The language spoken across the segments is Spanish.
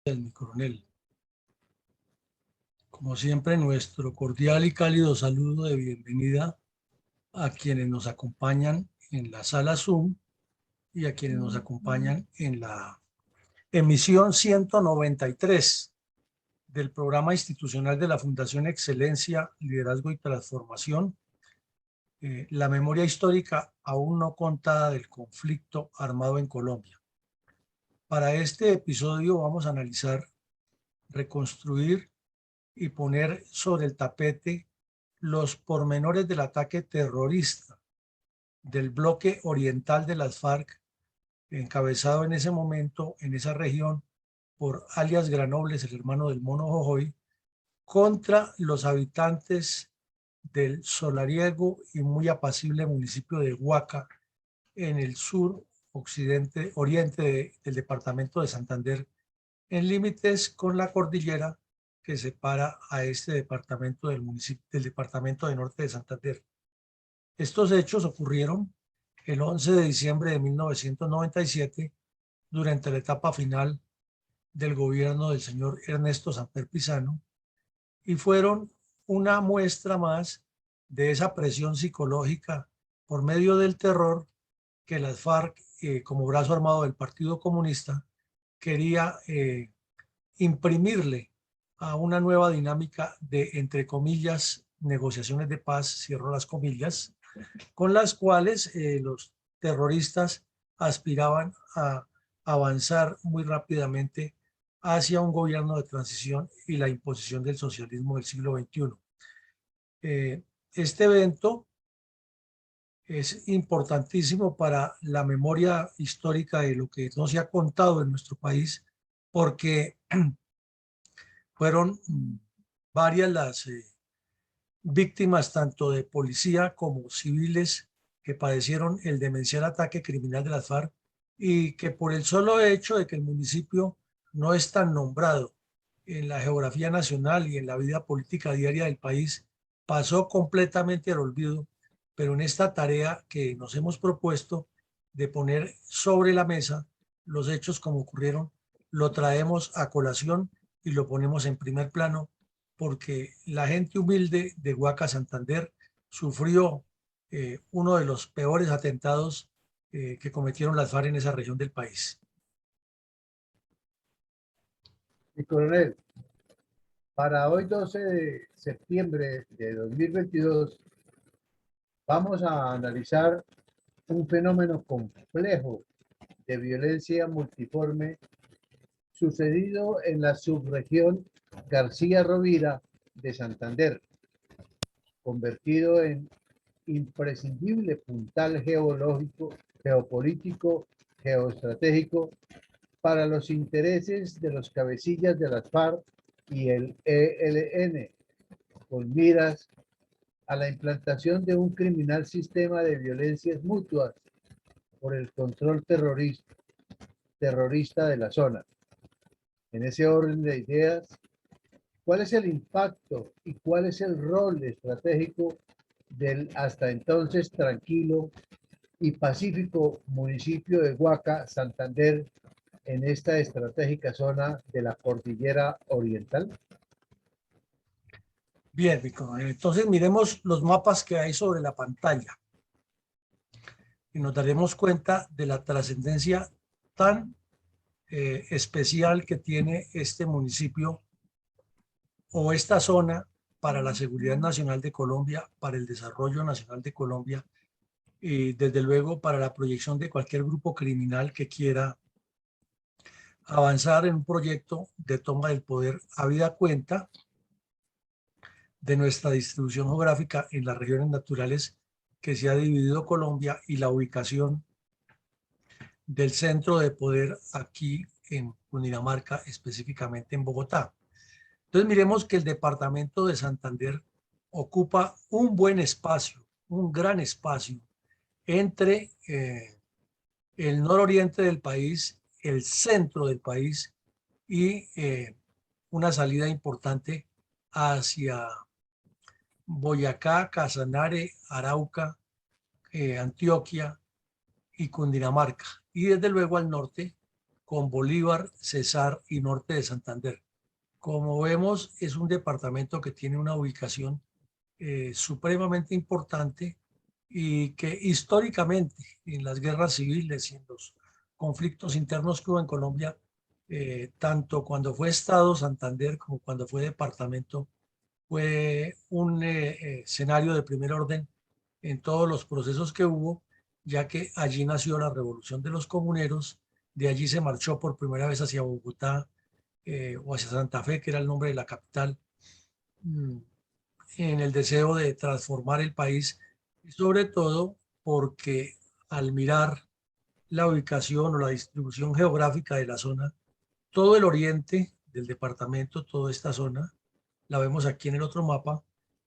Mi coronel. Como siempre, nuestro cordial y cálido saludo de bienvenida a quienes nos acompañan en la sala Zoom y a quienes nos acompañan en la emisión 193 del programa institucional de la Fundación Excelencia, Liderazgo y Transformación, la memoria histórica aún no contada del conflicto armado en Colombia. Para este episodio vamos a analizar, reconstruir y poner sobre el tapete los pormenores del ataque terrorista del bloque oriental de las FARC, encabezado en ese momento, en esa región, por alias Granobles, el hermano del Mono Jojoy, contra los habitantes del solariego y muy apacible municipio de Huaca, en el sur occidente, oriente del departamento de Santander, en límites con la cordillera que separa a este departamento del municipio, del departamento de Norte de Santander. Estos hechos ocurrieron el 11 de diciembre de 1997 durante la etapa final del gobierno del señor Ernesto Samper Pizano y fueron una muestra más de esa presión psicológica por medio del terror que las FARC, como brazo armado del Partido Comunista, quería imprimirle a una nueva dinámica de, entre comillas, negociaciones de paz, cierro las comillas, con las cuales los terroristas aspiraban a avanzar muy rápidamente hacia un gobierno de transición y la imposición del socialismo del siglo XXI. Este evento es importantísimo para la memoria histórica de lo que no se ha contado en nuestro país, porque fueron varias las víctimas tanto de policía como civiles que padecieron el demencial ataque criminal de las FARC y que por el solo hecho de que el municipio no es tan nombrado en la geografía nacional y en la vida política diaria del país, pasó completamente al olvido, pero en esta tarea que nos hemos propuesto de poner sobre la mesa los hechos como ocurrieron, lo traemos a colación y lo ponemos en primer plano porque la gente humilde de Huaca, Santander, sufrió uno de los peores atentados que cometieron las FARC en esa región del país. Mi coronel, para hoy 12 de septiembre de 2022 vamos a analizar un fenómeno complejo de violencia multiforme sucedido en la subregión García Rovira de Santander, convertido en imprescindible puntal geológico, geopolítico, geoestratégico para los intereses de los cabecillas de las FARC y el ELN, con miras a la implantación de un criminal sistema de violencias mutuas por el control terrorista de la zona. En ese orden de ideas, ¿cuál es el impacto y cuál es el rol estratégico del hasta entonces tranquilo y pacífico municipio de Huaca, Santander, en esta estratégica zona de la cordillera oriental? Bien, entonces miremos los mapas que hay sobre la pantalla y nos daremos cuenta de la trascendencia tan especial que tiene este municipio o esta zona para la seguridad nacional de Colombia, para el desarrollo nacional de Colombia y desde luego para la proyección de cualquier grupo criminal que quiera avanzar en un proyecto de toma del poder, habida cuenta de nuestra distribución geográfica en las regiones naturales que se ha dividido Colombia y la ubicación del centro de poder aquí en Cundinamarca, específicamente en Bogotá. Entonces miremos que el departamento de Santander ocupa un buen espacio, un gran espacio entre el nororiente del país, el centro del país y una salida importante hacia Boyacá, Casanare, Arauca, Antioquia y Cundinamarca. Y desde luego al norte con Bolívar, Cesar y norte de Santander. Como vemos, es un departamento que tiene una ubicación supremamente importante y que históricamente en las guerras civiles y en los conflictos internos que hubo en Colombia, tanto cuando fue Estado Santander como cuando fue departamento, fue un escenario de primer orden en todos los procesos que hubo, ya que allí nació la revolución de los comuneros, de allí se marchó por primera vez hacia Bogotá o hacia Santa Fe, que era el nombre de la capital, en el deseo de transformar el país, y sobre todo porque al mirar la ubicación o la distribución geográfica de la zona, todo el oriente del departamento, toda esta zona, la vemos aquí en el otro mapa,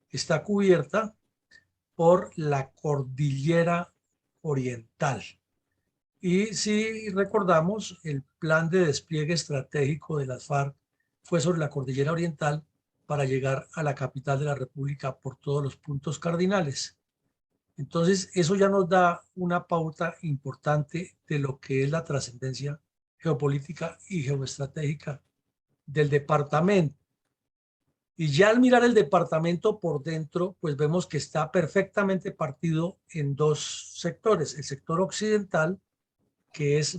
está cubierta por la cordillera oriental. Y si recordamos, el plan de despliegue estratégico de las FARC fue sobre la cordillera oriental para llegar a la capital de la República por todos los puntos cardinales. Entonces, eso ya nos da una pauta importante de lo que es la trascendencia geopolítica y geoestratégica del departamento. Y ya al mirar el departamento por dentro, pues vemos que está perfectamente partido en dos sectores. El sector occidental, que es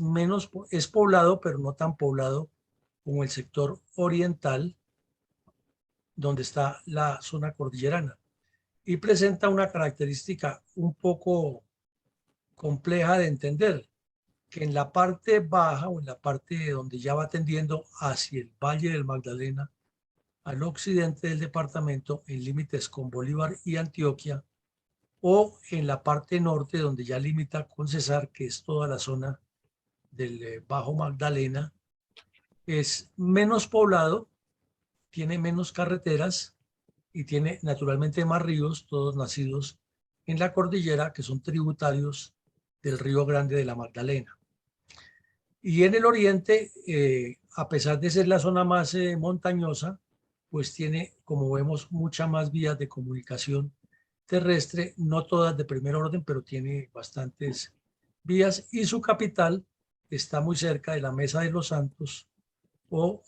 poblado, pero no tan poblado como el sector oriental, donde está la zona cordillerana. Y presenta una característica un poco compleja de entender, que en la parte baja o en la parte donde ya va tendiendo hacia el Valle del Magdalena, al occidente del departamento, en límites con Bolívar y Antioquia, o en la parte norte donde ya limita con Cesar, que es toda la zona del Bajo Magdalena, es menos poblado, tiene menos carreteras y tiene naturalmente más ríos, todos nacidos en la cordillera, que son tributarios del Río Grande de la Magdalena. Y en el oriente, a pesar de ser la zona más montañosa, pues tiene, como vemos, muchas más vías de comunicación terrestre, no todas de primer orden, pero tiene bastantes vías, y su capital está muy cerca de la Mesa de los Santos o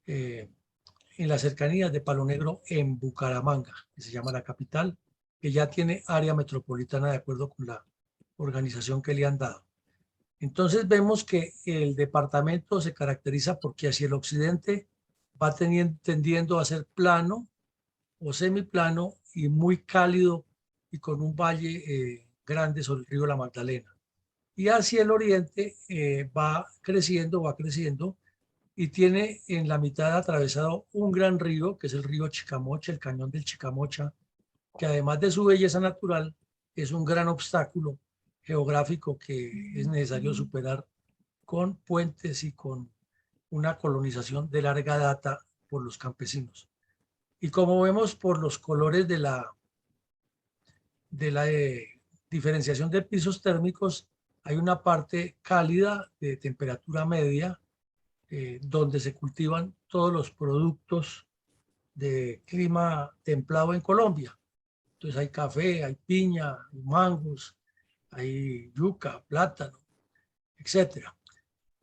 en las cercanías de Palo Negro, en Bucaramanga, que se llama la capital, que ya tiene área metropolitana de acuerdo con la organización que le han dado. Entonces vemos que el departamento se caracteriza porque hacia el occidente va tendiendo a ser plano o semiplano y muy cálido y con un valle grande sobre el río La Magdalena. Y hacia el oriente va creciendo y tiene en la mitad atravesado un gran río, que es el río Chicamocha, el cañón del Chicamocha, que además de su belleza natural, es un gran obstáculo geográfico que es necesario superar con puentes y con una colonización de larga data por los campesinos. Y como vemos por los colores de la diferenciación de pisos térmicos, hay una parte cálida de temperatura media, donde se cultivan todos los productos de clima templado en Colombia. Entonces hay café, hay piña, hay mangos, hay yuca, plátano, etcétera.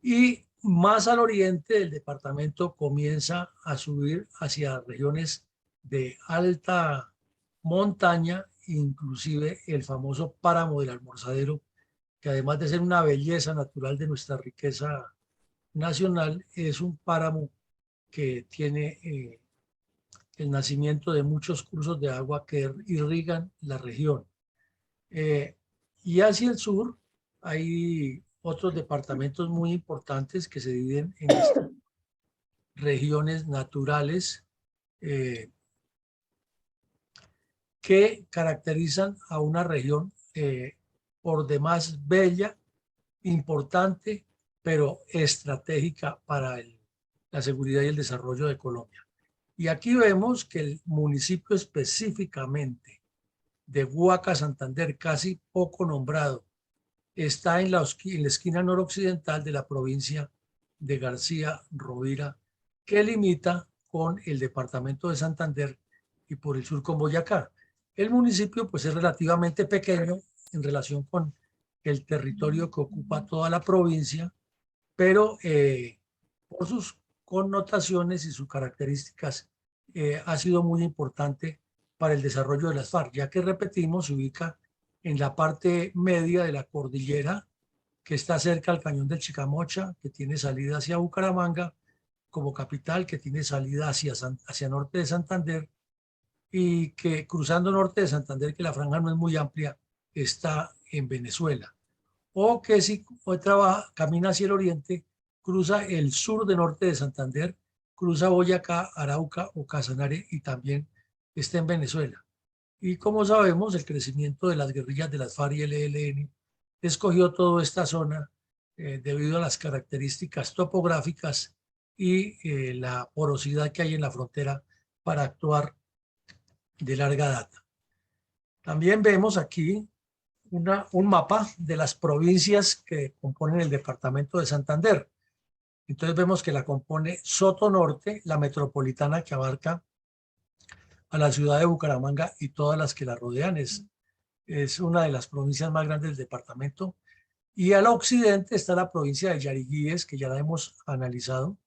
Y más al oriente del departamento comienza a subir hacia regiones de alta montaña, inclusive el famoso páramo del Almorzadero, que además de ser una belleza natural de nuestra riqueza nacional, es un páramo que tiene el nacimiento de muchos cursos de agua que irrigan la región. Y hacia el sur hay otros departamentos muy importantes que se dividen en estas regiones naturales que caracterizan a una región por demás bella, importante, pero estratégica para la seguridad y el desarrollo de Colombia. Y aquí vemos que el municipio específicamente de Huaca, Santander, casi poco nombrado, está en la esquina noroccidental de la provincia de García Rovira, que limita con el departamento de Santander y por el sur con Boyacá. El municipio pues es relativamente pequeño en relación con el territorio que ocupa toda la provincia, pero por sus connotaciones y sus características ha sido muy importante para el desarrollo de las FARC, ya que repetimos, se ubica en la parte media de la cordillera, que está cerca al cañón del Chicamocha, que tiene salida hacia Bucaramanga como capital, que tiene salida hacia norte de Santander, y que cruzando norte de Santander, que la franja no es muy amplia, está en Venezuela. O que si trabaja, camina hacia el oriente, cruza el sur de norte de Santander, cruza Boyacá, Arauca o Casanare y también está en Venezuela. Y como sabemos, el crecimiento de las guerrillas de las FARC y el ELN escogió toda esta zona debido a las características topográficas y la porosidad que hay en la frontera para actuar de larga data. También vemos aquí un mapa de las provincias que componen el departamento de Santander. Entonces vemos que la compone Soto Norte, la metropolitana que abarca a la ciudad de Bucaramanga y todas las que la rodean. Es una de las provincias más grandes del departamento. Y al occidente está la provincia de Yariguíes, que ya la hemos analizado.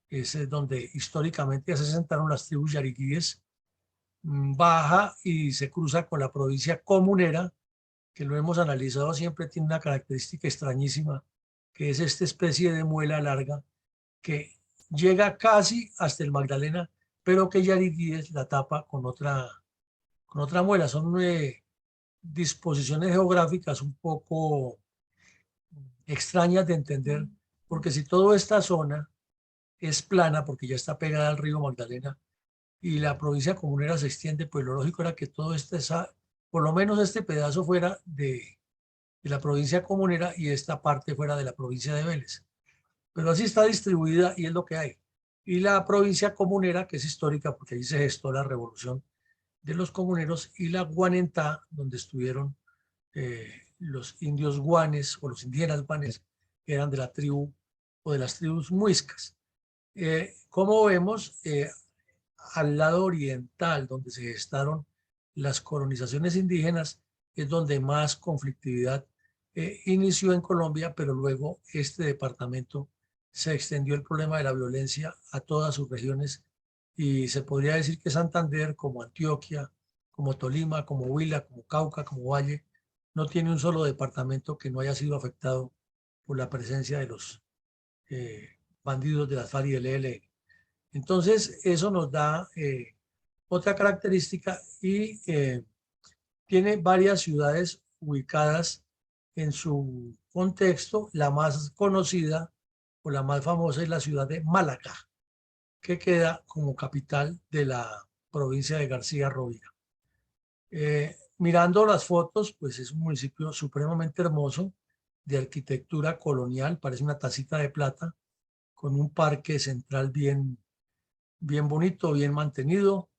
Es donde históricamente se asentaron las tribus yariguíes. Baja y se cruza con la provincia comunera, que lo hemos analizado, siempre tiene una característica extrañísima, que es esta especie de muela larga que llega casi hasta el Magdalena, pero que Yariguíes la tapa con otra muela. Son disposiciones geográficas un poco extrañas de entender, porque si toda esta zona es plana, porque ya está pegada al río Magdalena, y la provincia comunera se extiende, pues lo lógico era que todo por lo menos este pedazo fuera de la provincia comunera y esta parte fuera de la provincia de Vélez. Pero así está distribuida y es lo que hay. Y la provincia comunera, que es histórica porque ahí se gestó la revolución de los comuneros, y la Guanentá, donde estuvieron los indios guanes o los indígenas guanes, que eran de la tribu o de las tribus muiscas. Como vemos, al lado oriental, donde se gestaron las colonizaciones indígenas, es donde más conflictividad inició en Colombia, pero luego este departamento se extendió el problema de la violencia a todas sus regiones y se podría decir que Santander, como Antioquia, como Tolima, como Huila, como Cauca, como Valle, no tiene un solo departamento que no haya sido afectado por la presencia de los bandidos de las FARC y del ELN. Entonces, eso nos da otra característica y tiene varias ciudades ubicadas en su contexto. La más conocida o la más famosa es la ciudad de Málaga, que queda como capital de la provincia de García Rovira. Mirando las fotos, pues es un municipio supremamente hermoso, de arquitectura colonial, parece una tacita de plata, con un parque central bien bonito, bien mantenido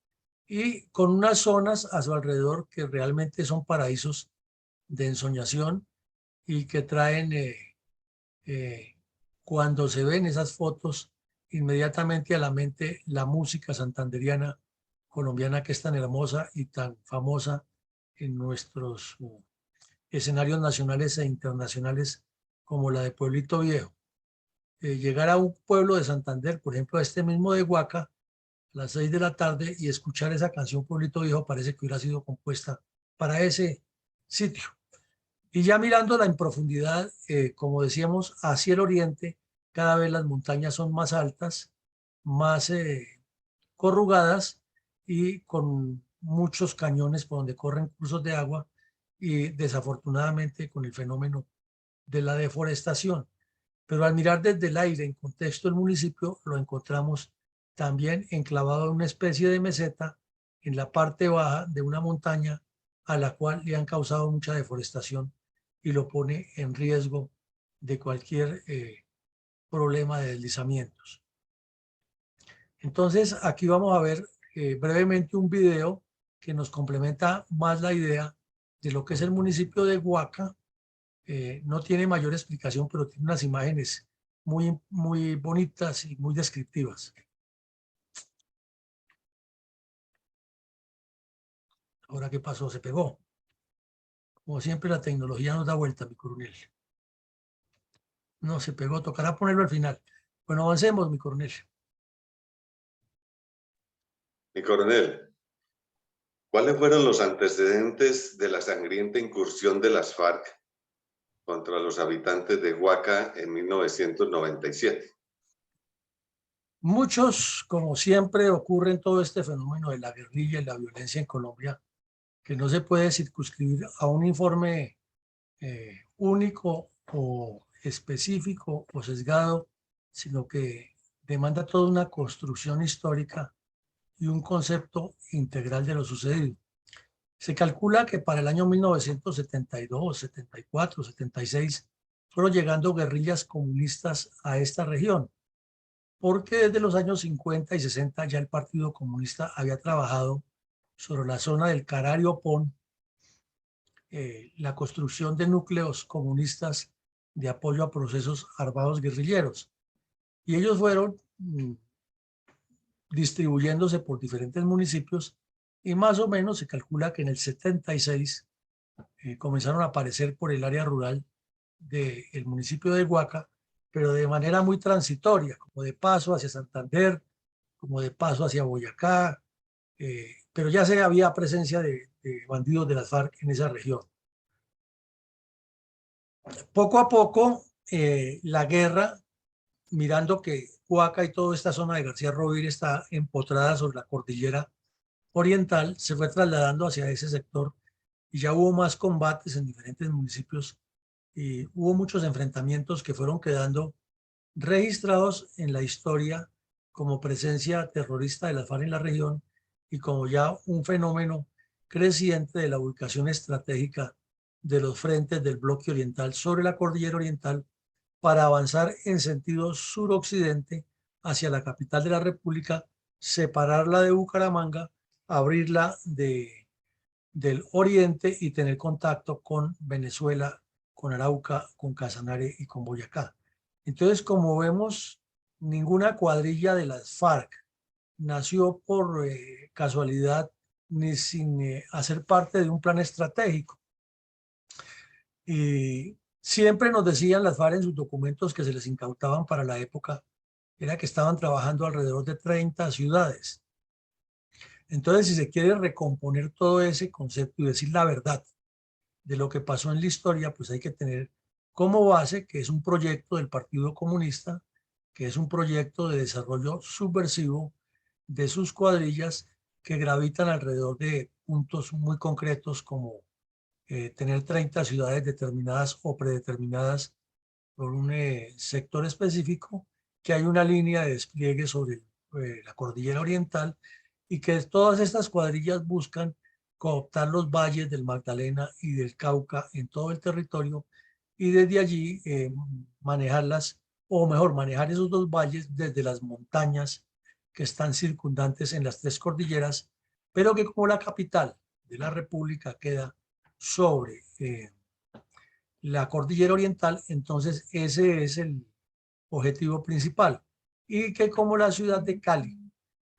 y con unas zonas a su alrededor que realmente son paraísos de ensoñación y que traen, eh, cuando se ven esas fotos, inmediatamente a la mente la música santanderiana colombiana, que es tan hermosa y tan famosa en nuestros escenarios nacionales e internacionales, como la de Pueblito Viejo. Llegar a un pueblo de Santander, por ejemplo, a este mismo de Huaca, a las 6 de la tarde, y escuchar esa canción Pueblito Viejo, parece que hubiera sido compuesta para ese sitio. Y ya mirándola en profundidad, como decíamos, hacia el oriente, cada vez las montañas son más altas, más corrugadas y con muchos cañones por donde corren cursos de agua, y desafortunadamente con el fenómeno de la deforestación. Pero al mirar desde el aire en contexto el municipio, lo encontramos también enclavado en una especie de meseta en la parte baja de una montaña a la cual le han causado mucha deforestación y lo pone en riesgo de cualquier problema de deslizamientos. Entonces, aquí vamos a ver brevemente un video que nos complementa más la idea de lo que es el municipio de Huaca. No tiene mayor explicación, pero tiene unas imágenes muy bonitas y muy descriptivas. Ahora, ¿qué pasó? Se pegó. Como siempre, la tecnología nos da vuelta, mi coronel. No se pegó, tocará ponerlo al final. Bueno, avancemos, mi coronel. Mi coronel, ¿cuáles fueron los antecedentes de la sangrienta incursión de las FARC contra los habitantes de Huaca en 1997? Muchos, como siempre, ocurre en todo este fenómeno de la guerrilla y la violencia en Colombia, que no se puede circunscribir a un informe único o específico o sesgado, sino que demanda toda una construcción histórica y un concepto integral de lo sucedido. Se calcula que para el año 1972, 74, 76 fueron llegando guerrillas comunistas a esta región, porque desde los años 50 y 60 ya el Partido Comunista había trabajado sobre la zona del Carario-Pón, la construcción de núcleos comunistas de apoyo a procesos armados guerrilleros. Y ellos fueron distribuyéndose por diferentes municipios y más o menos se calcula que en el 76 comenzaron a aparecer por el área rural del municipio de Huaca, pero de manera muy transitoria, como de paso hacia Santander, como de paso hacia Boyacá, pero ya se había presencia de bandidos de las FARC en esa región. Poco a poco, la guerra, mirando que Huaca y toda esta zona de García Rovira está empotrada sobre la cordillera oriental, se fue trasladando hacia ese sector y ya hubo más combates en diferentes municipios y hubo muchos enfrentamientos que fueron quedando registrados en la historia como presencia terrorista de las FARC en la región y como ya un fenómeno creciente de la ubicación estratégica de los frentes del bloque oriental sobre la cordillera oriental para avanzar en sentido suroccidente hacia la capital de la República, separarla de Bucaramanga, abrirla del oriente y tener contacto con Venezuela, con Arauca, con Casanare y con Boyacá. Entonces, como vemos, ninguna cuadrilla de las FARC nació por casualidad ni sin hacer parte de un plan estratégico. Y siempre nos decían las FARC en sus documentos que se les incautaban para la época, era que estaban trabajando alrededor de 30 ciudades. Entonces, si se quiere recomponer todo ese concepto y decir la verdad de lo que pasó en la historia, pues hay que tener como base que es un proyecto del Partido Comunista, que es un proyecto de desarrollo subversivo de sus cuadrillas que gravitan alrededor de puntos muy concretos como tener 30 ciudades determinadas o predeterminadas por un sector específico, que hay una línea de despliegue sobre la cordillera oriental y que todas estas cuadrillas buscan cooptar los valles del Magdalena y del Cauca en todo el territorio y desde allí manejarlas, o mejor, manejar esos dos valles desde las montañas que están circundantes en las tres cordilleras, pero que como la capital de la República queda sobre la cordillera oriental, entonces ese es el objetivo principal. Y que como la ciudad de Cali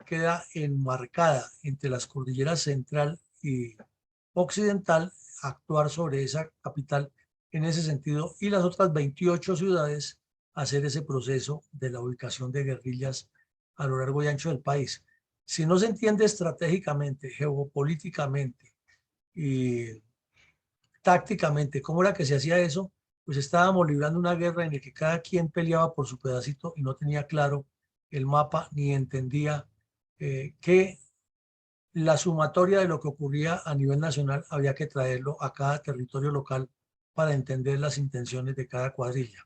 queda enmarcada entre las cordilleras central y occidental, actuar sobre esa capital en ese sentido y las otras 28 ciudades hacer ese proceso de la ubicación de guerrillas a lo largo y ancho del país. Si no se entiende estratégicamente, geopolíticamente y tácticamente cómo era que se hacía eso, pues estábamos librando una guerra en la que cada quien peleaba por su pedacito y no tenía claro el mapa ni entendía que la sumatoria de lo que ocurría a nivel nacional había que traerlo a cada territorio local para entender las intenciones de cada cuadrilla.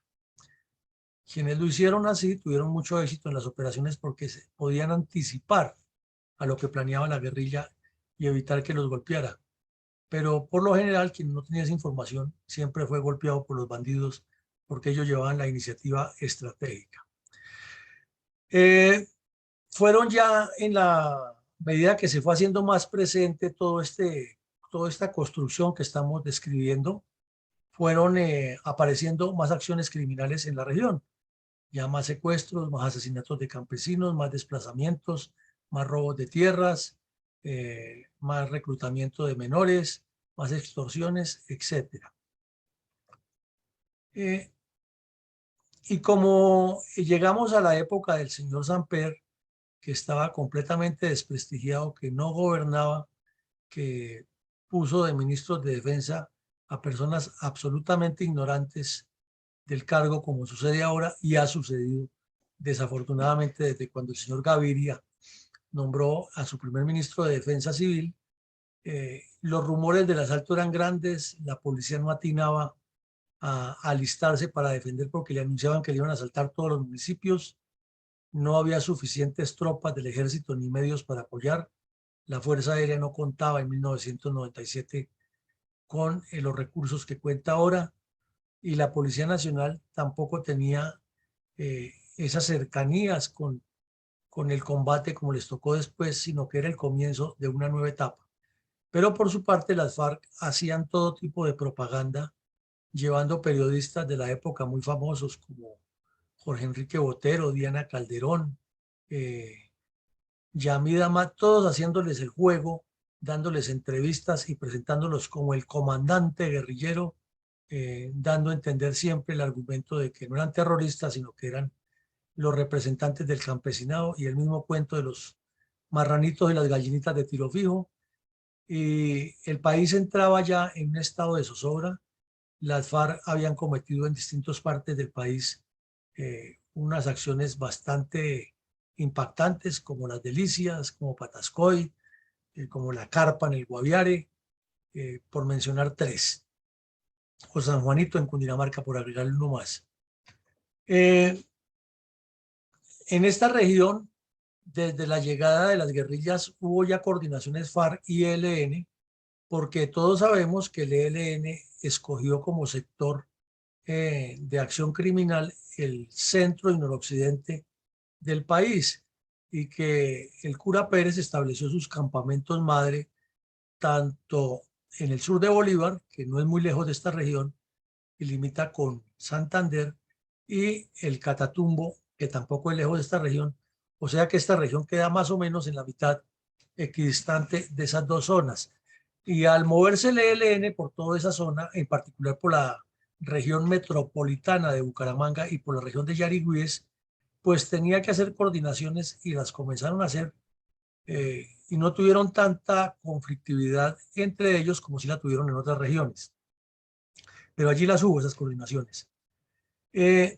Quienes lo hicieron así tuvieron mucho éxito en las operaciones porque se podían anticipar a lo que planeaba la guerrilla y evitar que los golpeara. Pero por lo general, quien no tenía esa información siempre fue golpeado por los bandidos porque ellos llevaban la iniciativa estratégica. Fueron ya en la medida que se fue haciendo más presente toda esta construcción que estamos describiendo, fueron apareciendo más acciones criminales en la región, ya más secuestros, más asesinatos de campesinos, más desplazamientos, más robos de tierras, más reclutamiento de menores, más extorsiones, etc. Y como llegamos a la época del señor Samper, que estaba completamente desprestigiado, que no gobernaba, que puso de ministros de defensa a personas absolutamente ignorantes del cargo, como sucede ahora y ha sucedido desafortunadamente desde cuando el señor Gaviria nombró a su primer ministro de Defensa Civil. Los rumores del asalto eran grandes, la policía no atinaba a alistarse para defender porque le anunciaban que le iban a asaltar todos los municipios, no había suficientes tropas del ejército ni medios para apoyar, la Fuerza Aérea no contaba en 1997 con los recursos que cuenta ahora y la Policía Nacional tampoco tenía esas cercanías con el combate como les tocó después, sino que era el comienzo de una nueva etapa. Pero por su parte las FARC hacían todo tipo de propaganda, llevando periodistas de la época muy famosos como Jorge Enrique Botero, Diana Calderón, Yamid Amat, todos haciéndoles el juego, dándoles entrevistas y presentándolos como el comandante guerrillero, dando a entender siempre el argumento de que no eran terroristas, sino que eran los representantes del campesinado y el mismo cuento de los marranitos y las gallinitas de tiro fijo. Y el país entraba ya en un estado de zozobra. Las FARC habían cometido en distintas partes del país unas acciones bastante impactantes, como las Delicias, como Patascoy, como la Carpa en el Guaviare, por mencionar tres, o San Juanito en Cundinamarca, por agregarle uno más. En esta región, desde la llegada de las guerrillas, hubo ya coordinaciones FARC y ELN, porque todos sabemos que el ELN escogió como sector de acción criminal el centro y noroccidente del país y que el cura Pérez estableció sus campamentos madre tanto en el sur de Bolívar, que no es muy lejos de esta región y limita con Santander, y el Catatumbo, que tampoco es lejos de esta región, o sea que esta región queda más o menos en la mitad equidistante de esas dos zonas. Y al moverse el ELN por toda esa zona, en particular por la región metropolitana de Bucaramanga y por la región de Yarigüíes, pues tenía que hacer coordinaciones y las comenzaron a hacer y no tuvieron tanta conflictividad entre ellos como si la tuvieron en otras regiones. Pero allí las hubo, esas coordinaciones. En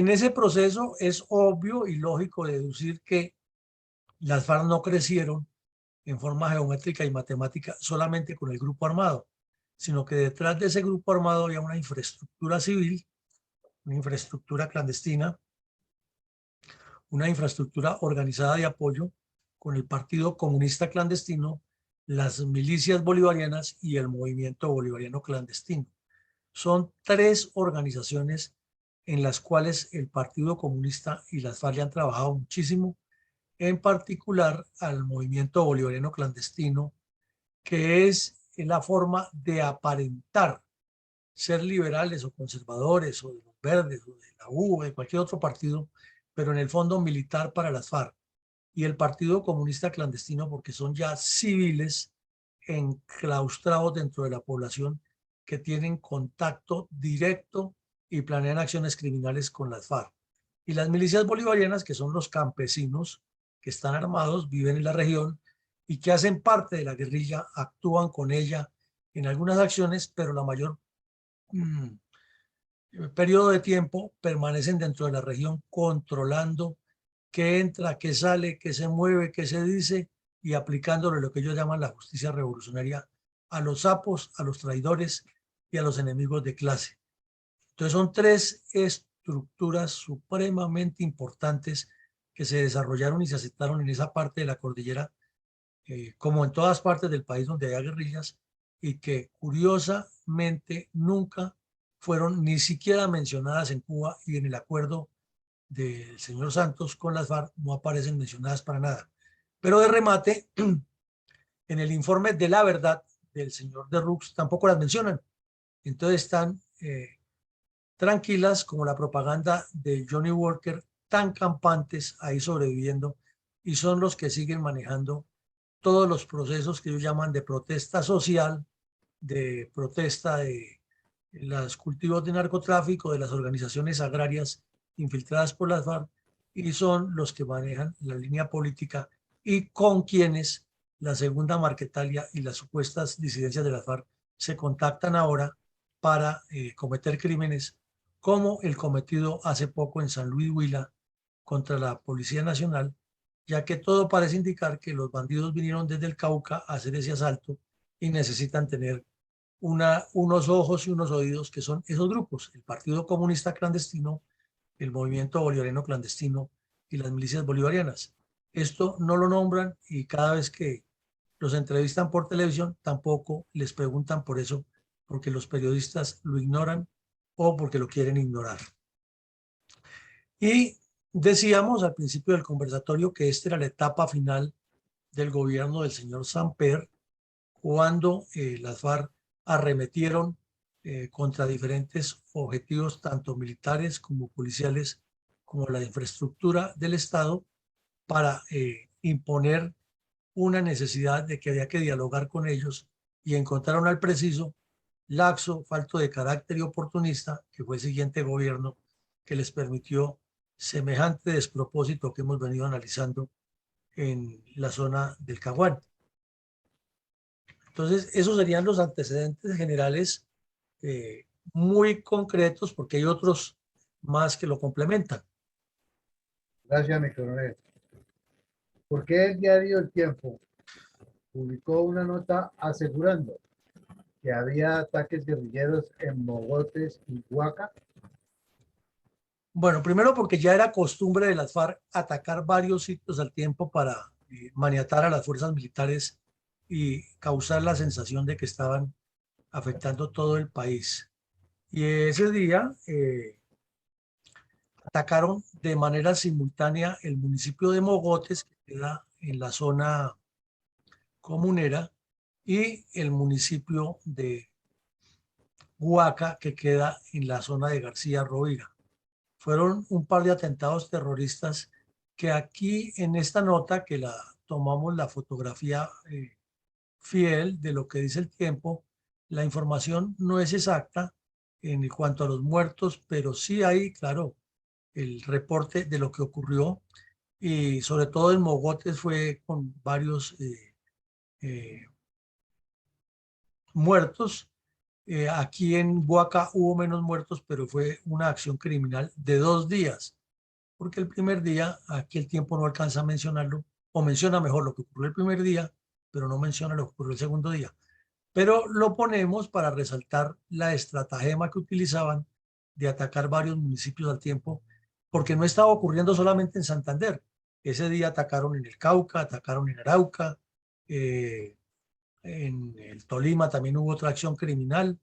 ese proceso es obvio y lógico deducir que las FARC no crecieron en forma geométrica y matemática solamente con el grupo armado, sino que detrás de ese grupo armado había una infraestructura civil, una infraestructura clandestina, una infraestructura organizada de apoyo con el Partido Comunista Clandestino, las milicias bolivarianas y el Movimiento Bolivariano Clandestino. Son tres organizaciones en las cuales el Partido Comunista y las FARC han trabajado muchísimo, en particular al Movimiento Bolivariano Clandestino, que es la forma de aparentar ser liberales o conservadores o de los verdes o de la U o de cualquier otro partido, pero en el fondo militar para las FARC. Y el Partido Comunista Clandestino porque son ya civiles enclaustrados dentro de la población que tienen contacto directo y planean acciones criminales con las FARC. Y las milicias bolivarianas, que son los campesinos que están armados, viven en la región y que hacen parte de la guerrilla, actúan con ella en algunas acciones, pero la mayor periodo de tiempo permanecen dentro de la región controlando qué entra, qué sale, qué se mueve, qué se dice y aplicándole lo que ellos llaman la justicia revolucionaria a los sapos, a los traidores y a los enemigos de clase. Entonces son tres estructuras supremamente importantes que se desarrollaron y se aceptaron en esa parte de la cordillera, como en todas partes del país donde haya guerrillas, y que curiosamente nunca fueron ni siquiera mencionadas en Cuba y en el acuerdo del señor Santos con las FARC no aparecen mencionadas para nada. Pero de remate, en el informe de la verdad del señor de Rux tampoco las mencionan. Entonces están tranquilas como la propaganda de Johnny Walker, tan campantes ahí sobreviviendo, y son los que siguen manejando todos los procesos que ellos llaman de protesta social, de protesta de los cultivos de narcotráfico de las organizaciones agrarias infiltradas por las FARC y son los que manejan la línea política y con quienes la segunda Marquetalia y las supuestas disidencias de las FARC se contactan ahora para cometer crímenes como el cometido hace poco en San Luis Huila contra la Policía Nacional, ya que todo parece indicar que los bandidos vinieron desde el Cauca a hacer ese asalto y necesitan tener unos ojos y unos oídos que son esos grupos, el Partido Comunista Clandestino, el Movimiento Bolivariano Clandestino y las milicias bolivarianas. Esto no lo nombran y cada vez que los entrevistan por televisión tampoco les preguntan por eso, porque los periodistas lo ignoran o porque lo quieren ignorar. Y decíamos al principio del conversatorio que esta era la etapa final del gobierno del señor Samper, cuando las FARC arremetieron contra diferentes objetivos, tanto militares como policiales, como la infraestructura del Estado, para imponer una necesidad de que había que dialogar con ellos y encontraron al preciso, laxo, falto de carácter y oportunista, que fue el siguiente gobierno que les permitió semejante despropósito que hemos venido analizando en la zona del Caguán. Entonces, esos serían los antecedentes generales muy concretos, porque hay otros más que lo complementan. Gracias, mi coronel. ¿Por qué el diario El Tiempo publicó una nota asegurando que había ataques guerrilleros en Mogotes y Huaca? Bueno, primero porque ya era costumbre de las FARC atacar varios sitios al tiempo para maniatar a las fuerzas militares y causar la sensación de que estaban afectando todo el país. Y ese día atacaron de manera simultánea el municipio de Mogotes, que queda en la zona comunera, y el municipio de Huaca, que queda en la zona de García Rovira. Fueron un par de atentados terroristas que aquí en esta nota, que la tomamos la fotografía fiel de lo que dice El Tiempo, la información no es exacta en cuanto a los muertos, pero sí hay, claro, el reporte de lo que ocurrió y sobre todo en Mogotes fue con varios eh, muertos. Aquí en Boaca hubo menos muertos, pero fue una acción criminal de 2 días, porque el primer día, aquí el tiempo no alcanza a mencionarlo, o menciona mejor lo que ocurrió el primer día, pero no menciona lo que ocurrió el segundo día. Pero lo ponemos para resaltar la estratagema que utilizaban de atacar varios municipios al tiempo, porque no estaba ocurriendo solamente en Santander. Ese día atacaron en el Cauca, atacaron en Arauca, en el Tolima también hubo otra acción criminal,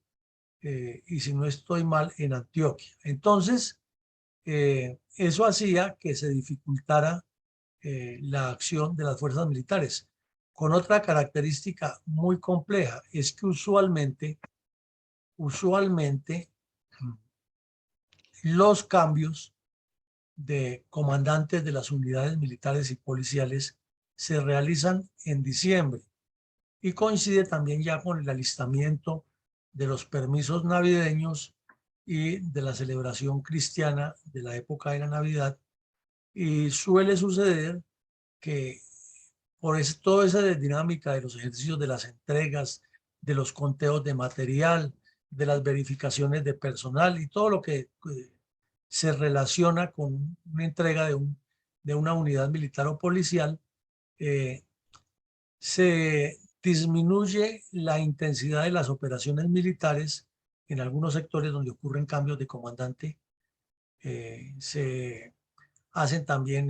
y si no estoy mal, en Antioquia. Entonces, eso hacía que se dificultara la acción de las fuerzas militares, con otra característica muy compleja, es que usualmente los cambios de comandantes de las unidades militares y policiales se realizan en diciembre y coincide también ya con el alistamiento de los permisos navideños y de la celebración cristiana de la época de la Navidad, y suele suceder que por toda esa dinámica de los ejercicios de las entregas, de los conteos de material, de las verificaciones de personal y todo lo que se relaciona con una entrega de una unidad militar o policial, se disminuye la intensidad de las operaciones militares en algunos sectores donde ocurren cambios de comandante. Se hacen también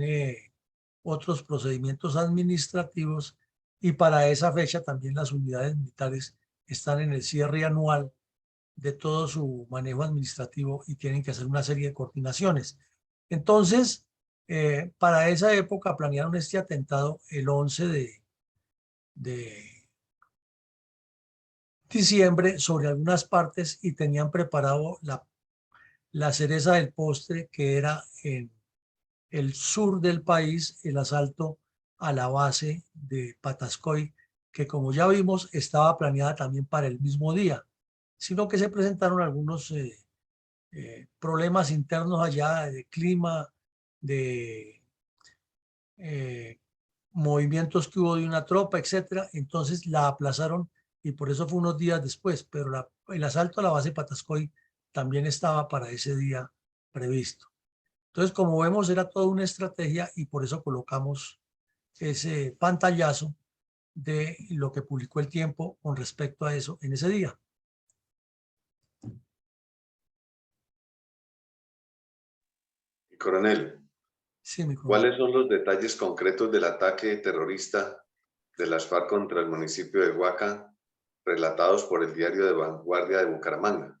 otros procedimientos administrativos y para esa fecha también las unidades militares están en el cierre anual de todo su manejo administrativo y tienen que hacer una serie de coordinaciones. Entonces, para esa época planearon este atentado el 11 de diciembre sobre algunas partes y tenían preparado la cereza del postre, que era en el sur del país, el asalto a la base de Patascoy, que como ya vimos estaba planeada también para el mismo día. sino que se presentaron algunos problemas internos allá de clima, de movimientos que hubo de una tropa, etcétera. Entonces la aplazaron y por eso fue unos días después, pero el asalto a la base Patascoy también estaba para ese día previsto. Entonces, como vemos, era toda una estrategia y por eso colocamos ese pantallazo de lo que publicó El Tiempo con respecto a eso en ese día. Coronel, Sí, mi coronel. ¿cuáles son los detalles concretos del ataque terrorista de las FARC contra el municipio de Huaca, relatados por el diario de Vanguardia de Bucaramanga?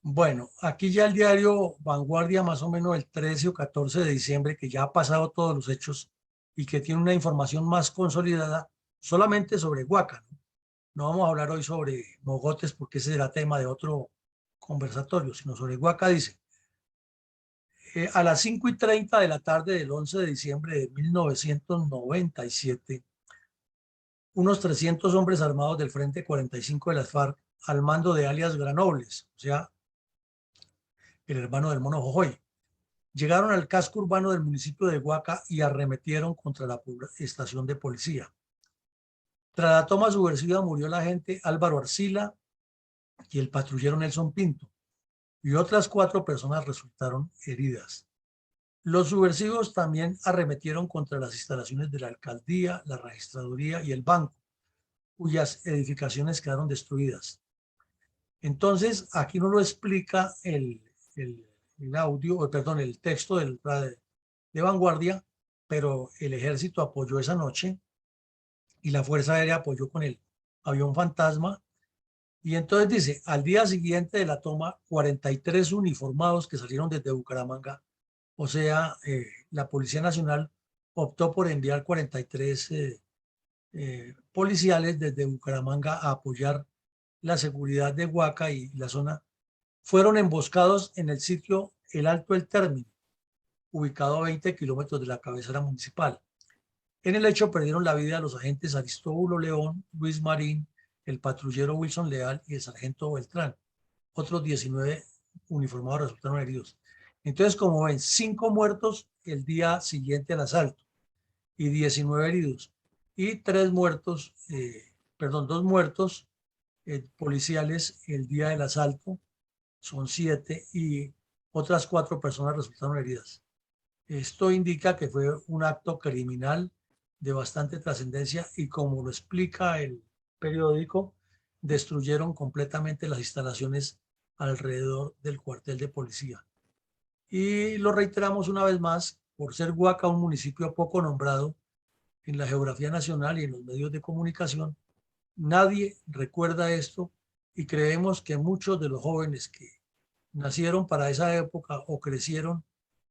Bueno, aquí ya el diario Vanguardia, más o menos el 13 o 14 de diciembre, que ya ha pasado todos los hechos y que tiene una información más consolidada solamente sobre Huaca, ¿no? No vamos a hablar hoy sobre Mogotes porque ese será tema de otro conversatorio, sino sobre Huaca. Dice, a las 5:30 de la tarde del 11 de diciembre de 1997, unos 300 hombres armados del Frente 45 de las FARC, al mando de alias Granobles, o sea, el hermano del Mono Jojoy, llegaron al casco urbano del municipio de Huaca y arremetieron contra la estación de policía. Tras la toma subversiva murió el agente Álvaro Arcila y el patrullero Nelson Pinto, y otras 4 personas resultaron heridas. Los subversivos también arremetieron contra las instalaciones de la alcaldía, la registraduría y el banco, cuyas edificaciones quedaron destruidas. Entonces, aquí no lo explica el audio, perdón, el texto de Vanguardia, pero el ejército apoyó esa noche y la Fuerza Aérea apoyó con el avión fantasma. Y entonces dice, al día siguiente de la toma, 43 uniformados que salieron desde Bucaramanga, o sea, la Policía Nacional optó por enviar 43 policiales desde Bucaramanga a apoyar la seguridad de Huaca y la zona, fueron emboscados en el sitio El Alto El Término, ubicado a 20 kilómetros de la cabecera municipal. En el hecho perdieron la vida los agentes Aristóbulo León, Luis Marín, el patrullero Wilson Leal y el sargento Beltrán. Otros 19 uniformados resultaron heridos. Entonces, como ven, 5 muertos el día siguiente al asalto y 19 heridos. Y 2 muertos policiales el día del asalto, son 7, y otras 4 personas resultaron heridas. Esto indica que fue un acto criminal de bastante trascendencia y, como lo explica el periódico, destruyeron completamente las instalaciones alrededor del cuartel de policía. Y lo reiteramos una vez más, por ser Huaca un municipio poco nombrado en la geografía nacional y en los medios de comunicación, nadie recuerda esto y creemos que muchos de los jóvenes que nacieron para esa época o crecieron,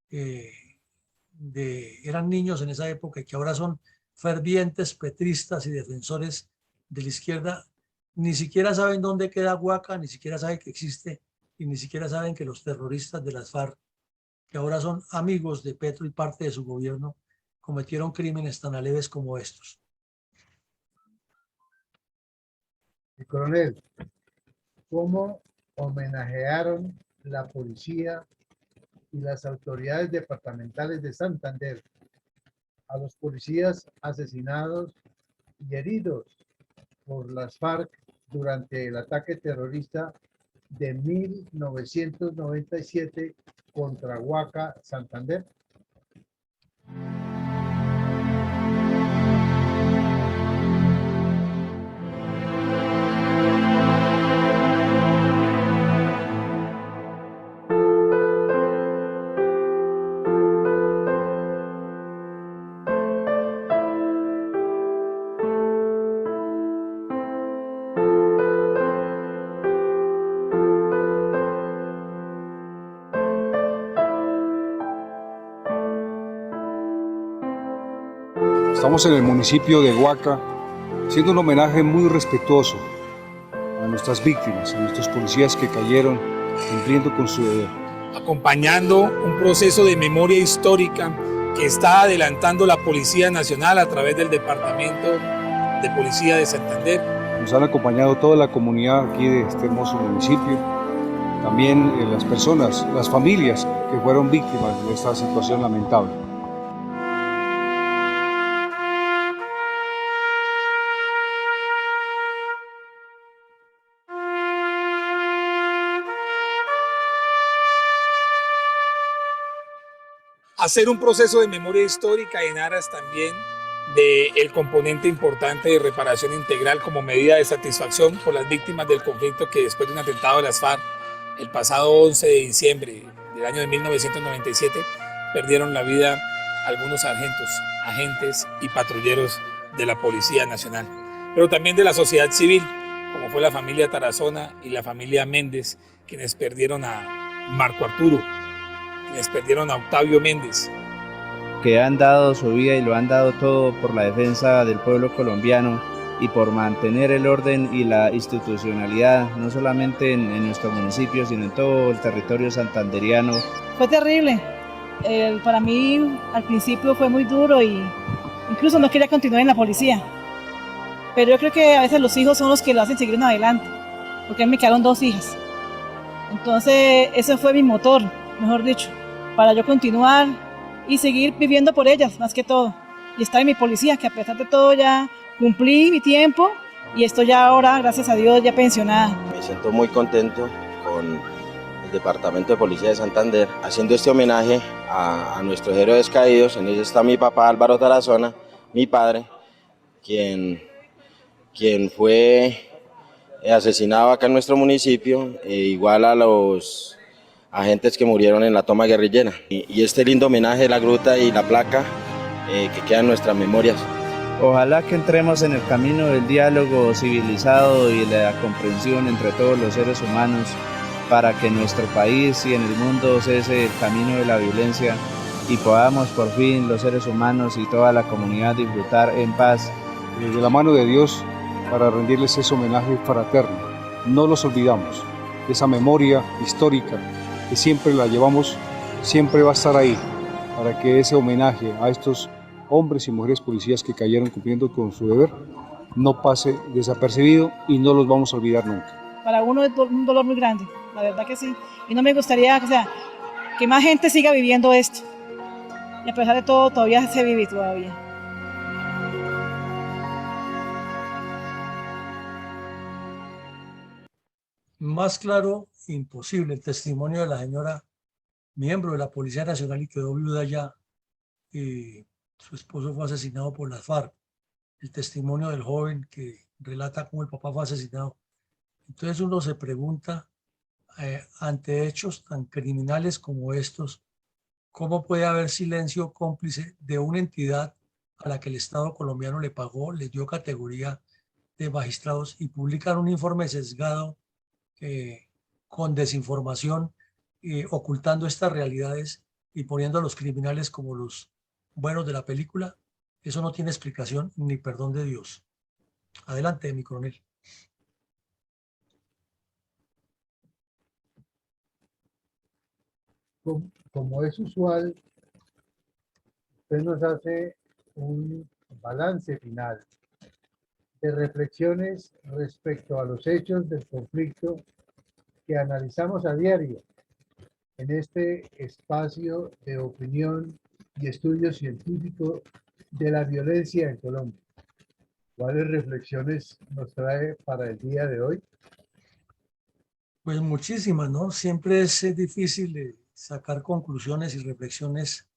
eran niños en esa época y que ahora son fervientes petristas y defensores de la izquierda, ni siquiera saben dónde queda Huaca, ni siquiera saben que existe y ni siquiera saben que los terroristas de las FARC, que ahora son amigos de Petro y parte de su gobierno, cometieron crímenes tan aleves como estos. Y coronel, ¿cómo homenajearon la policía y las autoridades departamentales de Santander a los policías asesinados y heridos por las FARC durante el ataque terrorista de 1997 contra Huaca, Santander? Estamos en el municipio de Huaca, haciendo un homenaje muy respetuoso a nuestras víctimas, a nuestros policías que cayeron cumpliendo con su deber. Acompañando un proceso de memoria histórica que está adelantando la Policía Nacional a través del Departamento de Policía de Santander, Nos han acompañado toda la comunidad aquí de este hermoso municipio, también las personas, las familias que fueron víctimas de esta situación lamentable. Hacer un proceso de memoria histórica en aras también del componente importante de reparación integral como medida de satisfacción por las víctimas del conflicto que después de un atentado de las FARC el pasado 11 de diciembre del año de 1997 perdieron la vida algunos sargentos, agentes y patrulleros de la Policía Nacional, pero también de la sociedad civil, como fue la familia Tarazona y la familia Méndez, quienes perdieron a Marco Arturo, quienes perdieron a Octavio Méndez, que han dado su vida y lo han dado todo por la defensa del pueblo colombiano y por mantener el orden y la institucionalidad, no solamente en nuestro municipio, sino en todo el territorio santanderiano. Fue terrible. Para mí al principio fue muy duro y incluso no quería continuar en la policía. Pero yo creo que a veces los hijos son los que lo hacen seguir en adelante, porque a mí me quedaron 2 hijas. Entonces ese fue mi motor, mejor dicho, para yo continuar y seguir viviendo por ellas, más que todo. Y estar en mi policía, que a pesar de todo ya cumplí mi tiempo y estoy ya ahora, gracias a Dios, ya pensionada. Me siento muy contento con el Departamento de Policía de Santander haciendo este homenaje a nuestros héroes caídos. En ellos está mi papá Álvaro Tarazona, mi padre, quien fue asesinado acá en nuestro municipio, igual a los agentes que murieron en la toma guerrillera. Y este lindo homenaje, la gruta y la placa que quedan en nuestras memorias. Ojalá que entremos en el camino del diálogo civilizado y la comprensión entre todos los seres humanos para que en nuestro país y en el mundo cese el camino de la violencia y podamos por fin los seres humanos y toda la comunidad disfrutar en paz. De la mano de Dios para rendirles ese homenaje fraterno. No los olvidamos, esa memoria histórica que siempre la llevamos, siempre va a estar ahí, para que ese homenaje a estos hombres y mujeres policías que cayeron cumpliendo con su deber no pase desapercibido y no los vamos a olvidar nunca. Para uno es un dolor muy grande, la verdad que sí. Y no me gustaría, que más gente siga viviendo esto. Y a pesar de todo, todavía se vive todavía. Más claro, imposible. El testimonio de la señora, miembro de la Policía Nacional y quedó viuda ya, su esposo fue asesinado por las FARC. El testimonio del joven que relata cómo el papá fue asesinado. Entonces uno se pregunta, ante hechos tan criminales como estos, ¿cómo puede haber silencio cómplice de una entidad a la que el Estado colombiano le pagó, les dio categoría de magistrados y publicar un informe sesgado con desinformación, ocultando estas realidades y poniendo a los criminales como los buenos de la película? Eso no tiene explicación ni perdón de Dios. Adelante, mi coronel. Como es usual, usted nos hace un balance final de reflexiones respecto a los hechos del conflicto que analizamos a diario en este espacio de opinión y estudio científico de la violencia en Colombia. ¿Cuáles reflexiones nos trae para el día de hoy? Pues muchísimas, ¿no? Siempre es difícil sacar conclusiones y reflexiones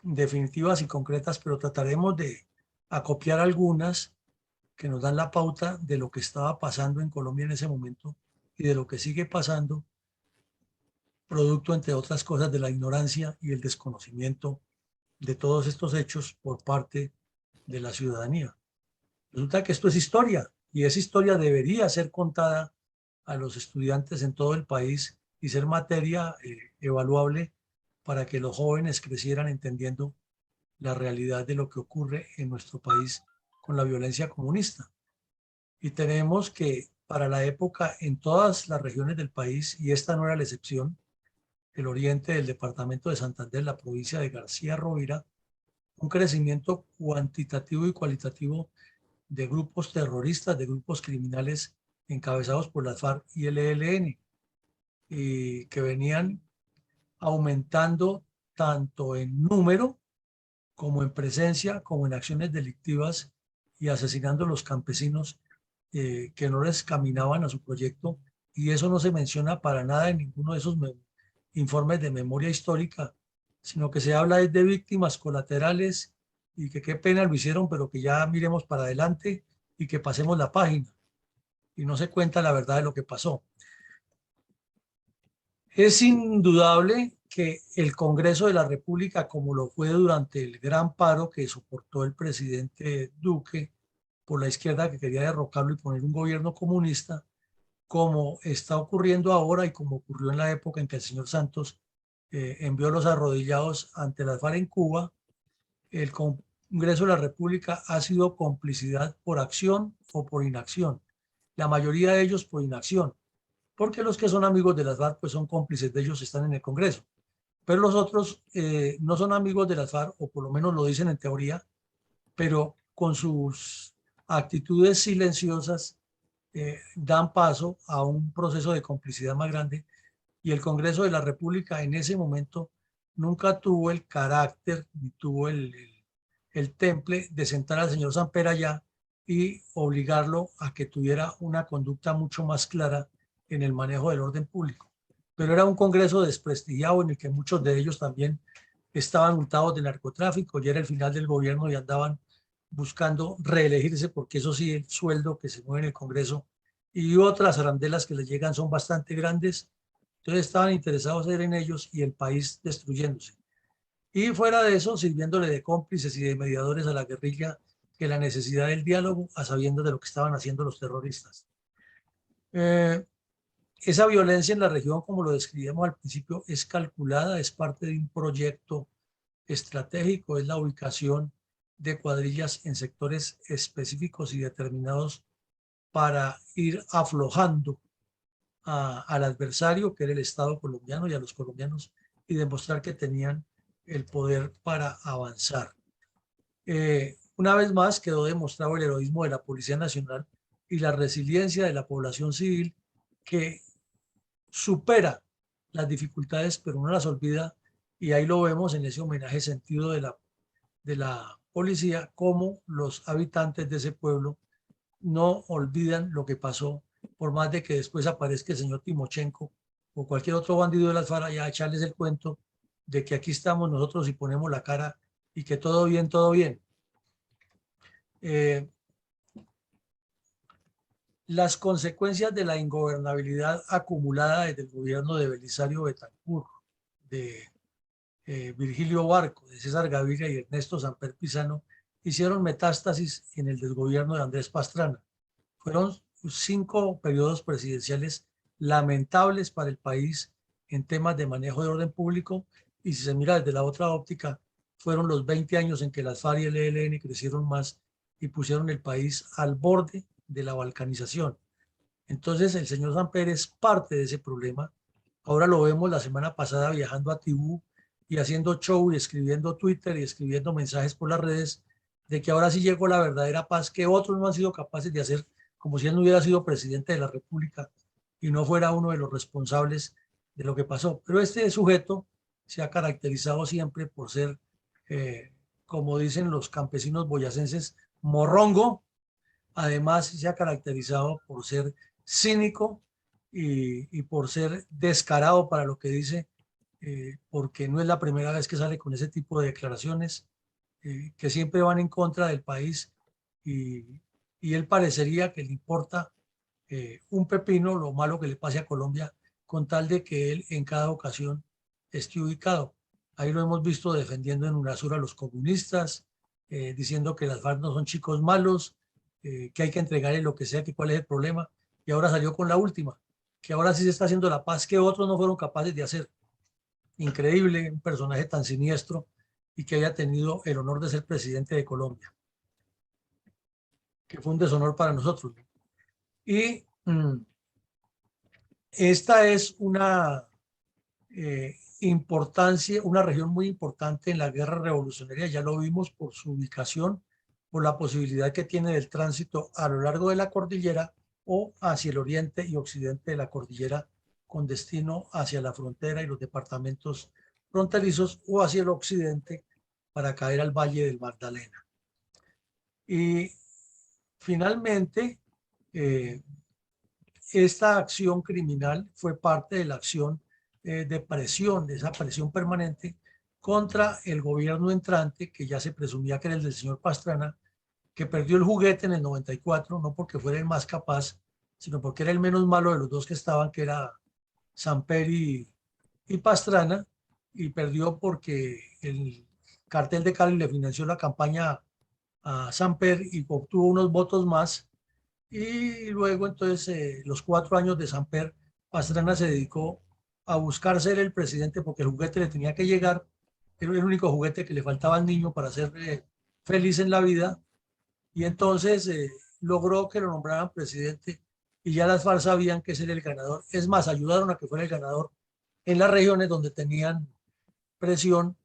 definitivas y concretas, pero trataremos de acopiar algunas que nos dan la pauta de lo que estaba pasando en Colombia en ese momento y de lo que sigue pasando, producto, entre otras cosas, de la ignorancia y el desconocimiento de todos estos hechos por parte de la ciudadanía. Resulta que esto es historia y esa historia debería ser contada a los estudiantes en todo el país y ser materia evaluable para que los jóvenes crecieran entendiendo la realidad de lo que ocurre en nuestro país con la violencia comunista. Y tenemos que para la época en todas las regiones del país, y esta no era la excepción, el oriente del departamento de Santander, la provincia de García Rovira, un crecimiento cuantitativo y cualitativo de grupos terroristas, de grupos criminales encabezados por las FARC y el ELN, y que venían aumentando tanto en número como en presencia, como en acciones delictivas y asesinando a los campesinos que no les caminaban a su proyecto. Y eso no se menciona para nada en ninguno de esos informes de memoria histórica, sino que se habla de víctimas colaterales y que qué pena lo hicieron, pero que ya miremos para adelante y que pasemos la página. Y no se cuenta la verdad de lo que pasó. Es indudable que el Congreso de la República, como lo fue durante el gran paro que soportó el presidente Duque por la izquierda que quería derrocarlo y poner un gobierno comunista, como está ocurriendo ahora y como ocurrió en la época en que el señor Santos envió los arrodillados ante las FARC en Cuba, el Congreso de la República ha sido complicidad por acción o por inacción. La mayoría de ellos por inacción, porque los que son amigos de las FARC pues son cómplices de ellos, están en el Congreso. Pero los otros no son amigos de las FARC, o por lo menos lo dicen en teoría, pero con sus actitudes silenciosas dan paso a un proceso de complicidad más grande, y el Congreso de la República en ese momento nunca tuvo el carácter ni tuvo el temple de sentar al señor Samper allá y obligarlo a que tuviera una conducta mucho más clara en el manejo del orden público. Pero era un Congreso desprestigiado en el que muchos de ellos también estaban untados de narcotráfico, ya era el final del gobierno y andaban buscando reelegirse, porque eso sí, el sueldo que se mueve en el Congreso y otras arandelas que les llegan son bastante grandes. Entonces estaban interesados en ellos y el país destruyéndose. Y fuera de eso, sirviéndole de cómplices y de mediadores a la guerrilla, que la necesidad del diálogo, a sabiendas de lo que estaban haciendo los terroristas. Esa violencia en la región, como lo describíamos al principio, es calculada, es parte de un proyecto estratégico, es la ubicación de cuadrillas en sectores específicos y determinados para ir aflojando al adversario, que era el Estado colombiano, y a los colombianos, y demostrar que tenían el poder para avanzar. Una vez más quedó demostrado el heroísmo de la Policía Nacional y la resiliencia de la población civil, que supera las dificultades, pero no las olvida, y ahí lo vemos en ese homenaje sentido de la policía, como los habitantes de ese pueblo no olvidan lo que pasó, por más de que después aparezca el señor Timochenko o cualquier otro bandido de las FARC a echarles el cuento de que aquí estamos nosotros y ponemos la cara y que todo bien, todo bien. Las consecuencias de la ingobernabilidad acumulada desde el gobierno de Belisario Betancur, de Virgilio Barco, de César Gaviria y Ernesto Samper Pizano, hicieron metástasis en el desgobierno de Andrés Pastrana. Fueron 5 periodos presidenciales lamentables para el país en temas de manejo de orden público, y si se mira desde la otra óptica, fueron los 20 años en que las FARC y el ELN crecieron más y pusieron el país al borde de la balcanización. Entonces el señor Samper es parte de ese problema. Ahora lo vemos la semana pasada viajando a Tibú y haciendo show y escribiendo Twitter y escribiendo mensajes por las redes de que ahora sí llegó la verdadera paz que otros no han sido capaces de hacer, como si él no hubiera sido presidente de la República y no fuera uno de los responsables de lo que pasó. Pero este sujeto se ha caracterizado siempre por ser, como dicen los campesinos boyacenses, morrongo. Además se ha caracterizado por ser cínico y por ser descarado para lo que dice, porque no es la primera vez que sale con ese tipo de declaraciones que siempre van en contra del país, y él parecería que le importa un pepino lo malo que le pase a Colombia, con tal de que él en cada ocasión esté ubicado. Ahí lo hemos visto defendiendo en UNASUR a los comunistas, diciendo que las FARC no son chicos malos, que hay que entregarle lo que sea, que cuál es el problema, y ahora salió con la última, que ahora sí se está haciendo la paz que otros no fueron capaces de hacer. Increíble, un personaje tan siniestro y que haya tenido el honor de ser presidente de Colombia, que fue un deshonor para nosotros. Y esta es una importancia, una región muy importante en la guerra revolucionaria, ya lo vimos por su ubicación por la posibilidad que tiene del tránsito a lo largo de la cordillera o hacia el oriente y occidente de la cordillera con destino hacia la frontera y los departamentos fronterizos o hacia el occidente para caer al Valle del Magdalena. Y finalmente, esta acción criminal fue parte de la acción de presión, de esa presión permanente contra el gobierno entrante, que ya se presumía que era el del señor Pastrana, que perdió el juguete en el 94, no porque fuera el más capaz, sino porque era el menos malo de los dos que estaban, que era Samper y Pastrana, y perdió porque el cartel de Cali le financió la campaña a Samper y obtuvo unos votos más. Y luego entonces los 4 años de Samper, Pastrana se dedicó a buscar ser el presidente porque el juguete le tenía que llegar, era el único juguete que le faltaba al niño para ser feliz en la vida, y entonces logró que lo nombraran presidente y ya las FARC sabían que ese era el ganador. Es más, ayudaron a que fuera el ganador en las regiones donde tenían presión,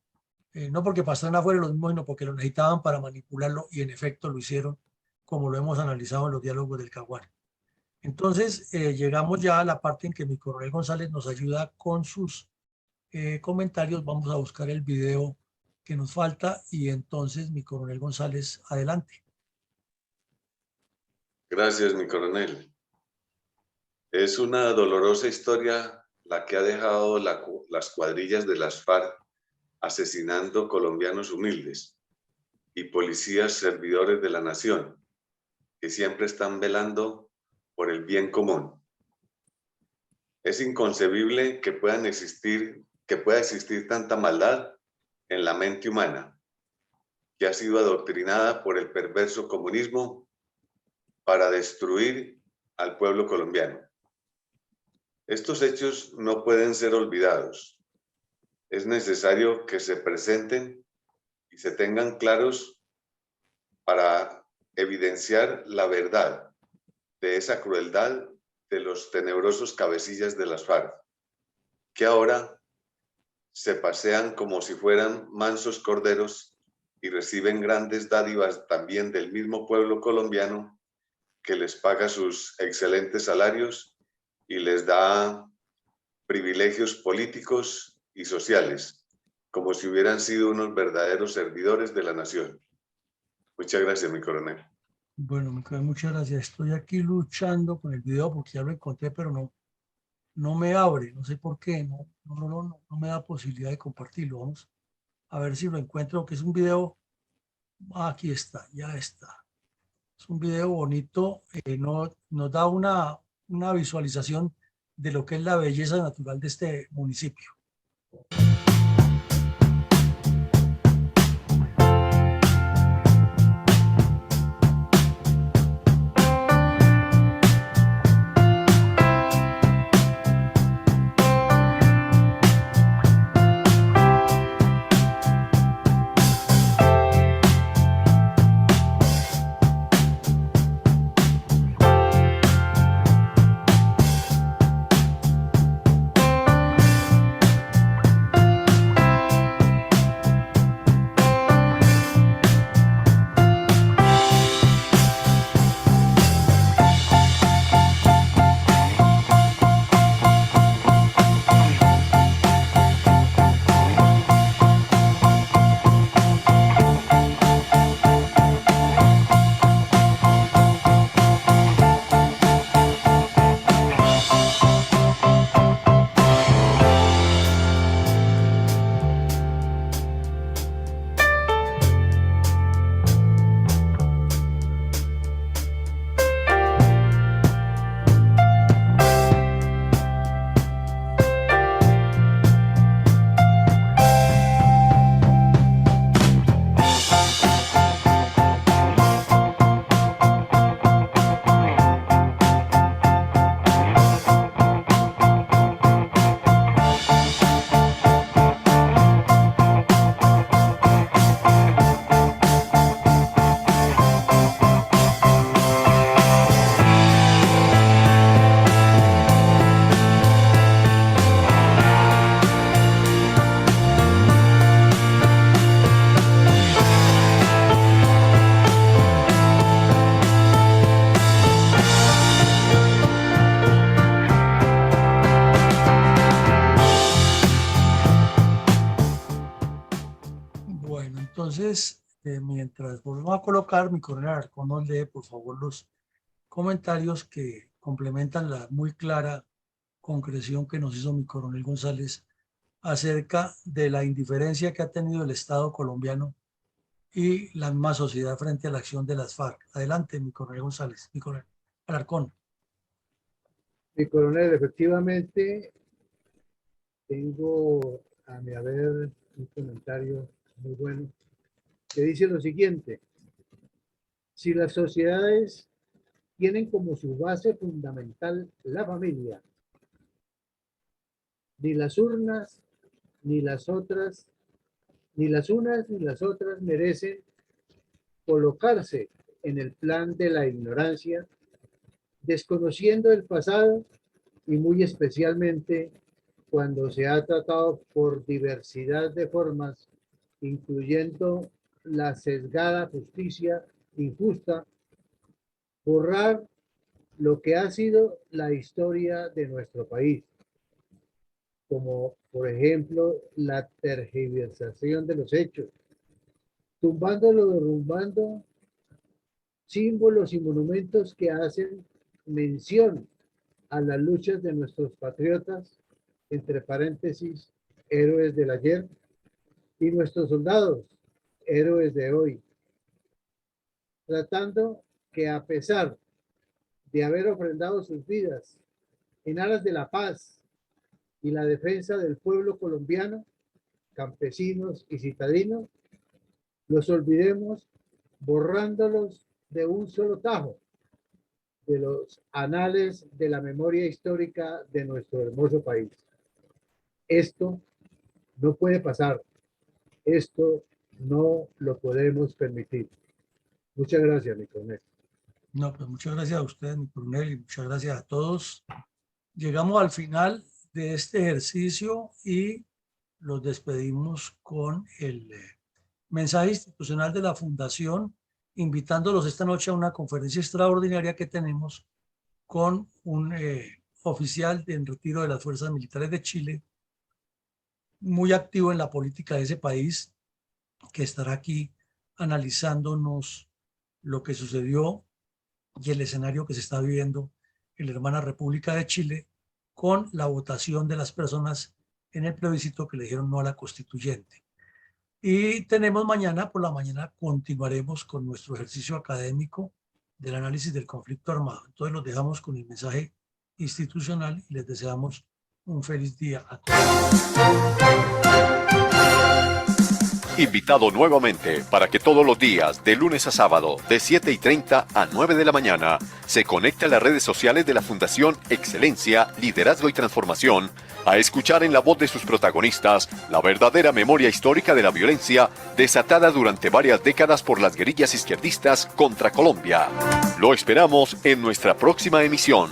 no porque Pastrana fuera lo mismo, sino porque lo necesitaban para manipularlo, y en efecto lo hicieron, como lo hemos analizado en los diálogos del Caguán. Entonces, llegamos ya a la parte en que mi coronel González nos ayuda con sus comentarios. Vamos a buscar el video que nos falta y entonces mi coronel González, adelante. Gracias, mi coronel. Es una dolorosa historia la que ha dejado las cuadrillas de las FARC asesinando colombianos humildes y policías servidores de la nación, que siempre están velando por el bien común. Es inconcebible que pueda existir tanta maldad en la mente humana, que ha sido adoctrinada por el perverso comunismo para destruir al pueblo colombiano. Estos hechos no pueden ser olvidados. Es necesario que se presenten y se tengan claros para evidenciar la verdad de esa crueldad de los tenebrosos cabecillas de las FARC, que ahora se pasean como si fueran mansos corderos y reciben grandes dádivas también del mismo pueblo colombiano, que les paga sus excelentes salarios y les da privilegios políticos y sociales, como si hubieran sido unos verdaderos servidores de la nación. Muchas gracias, mi coronel. Bueno, mi coronel, muchas gracias. Estoy aquí luchando con el video porque ya lo encontré, pero no me abre, no sé por qué, no me da posibilidad de compartirlo. Vamos a ver si lo encuentro, que es un video. Aquí está, ya está. Es un video bonito, nos da una visualización de lo que es la belleza natural de este municipio. Mientras volvemos a colocar, mi coronel Alarcón nos lee, por favor, los comentarios que complementan la muy clara concreción que nos hizo mi coronel González acerca de la indiferencia que ha tenido el Estado colombiano y la misma sociedad frente a la acción de las FARC. Adelante, mi coronel González, mi coronel Alarcón. Mi coronel, efectivamente, tengo a mi haber un comentario muy bueno que dice lo siguiente: si las sociedades tienen como su base fundamental la familia, ni las urnas, ni las otras, ni las unas ni las otras merecen colocarse en el plan de la ignorancia, desconociendo el pasado y muy especialmente cuando se ha tratado por diversidad de formas, incluyendo la sesgada justicia injusta, borrar lo que ha sido la historia de nuestro país, como por ejemplo la tergiversación de los hechos, tumbándolo, derrumbando símbolos y monumentos que hacen mención a las luchas de nuestros patriotas, entre paréntesis, héroes del ayer, y nuestros soldados, héroes de hoy, tratando que a pesar de haber ofrendado sus vidas en aras de la paz y la defensa del pueblo colombiano, campesinos y citadinos, los olvidemos borrándolos de un solo tajo de los anales de la memoria histórica de nuestro hermoso país. Esto no puede pasar. Esto no lo podemos permitir. Muchas gracias, mi coronel. No, pues muchas gracias a usted, mi coronel, y muchas gracias a todos. Llegamos al final de este ejercicio y los despedimos con el mensaje institucional de la Fundación, invitándolos esta noche a una conferencia extraordinaria que tenemos con un oficial en retiro de las Fuerzas Militares de Chile, muy activo en la política de ese país, que estará aquí analizándonos lo que sucedió y el escenario que se está viviendo en la hermana República de Chile con la votación de las personas en el plebiscito que le dijeron no a la constituyente. Y tenemos mañana, por la mañana, continuaremos con nuestro ejercicio académico del análisis del conflicto armado. Entonces los dejamos con el mensaje institucional y les deseamos un feliz día a todos. Invitado nuevamente para que todos los días, de lunes a sábado, de 7:30 a 9 de la mañana, se conecte a las redes sociales de la Fundación Excelencia, Liderazgo y Transformación, a escuchar en la voz de sus protagonistas la verdadera memoria histórica de la violencia desatada durante varias décadas por las guerrillas izquierdistas contra Colombia. Lo esperamos en nuestra próxima emisión.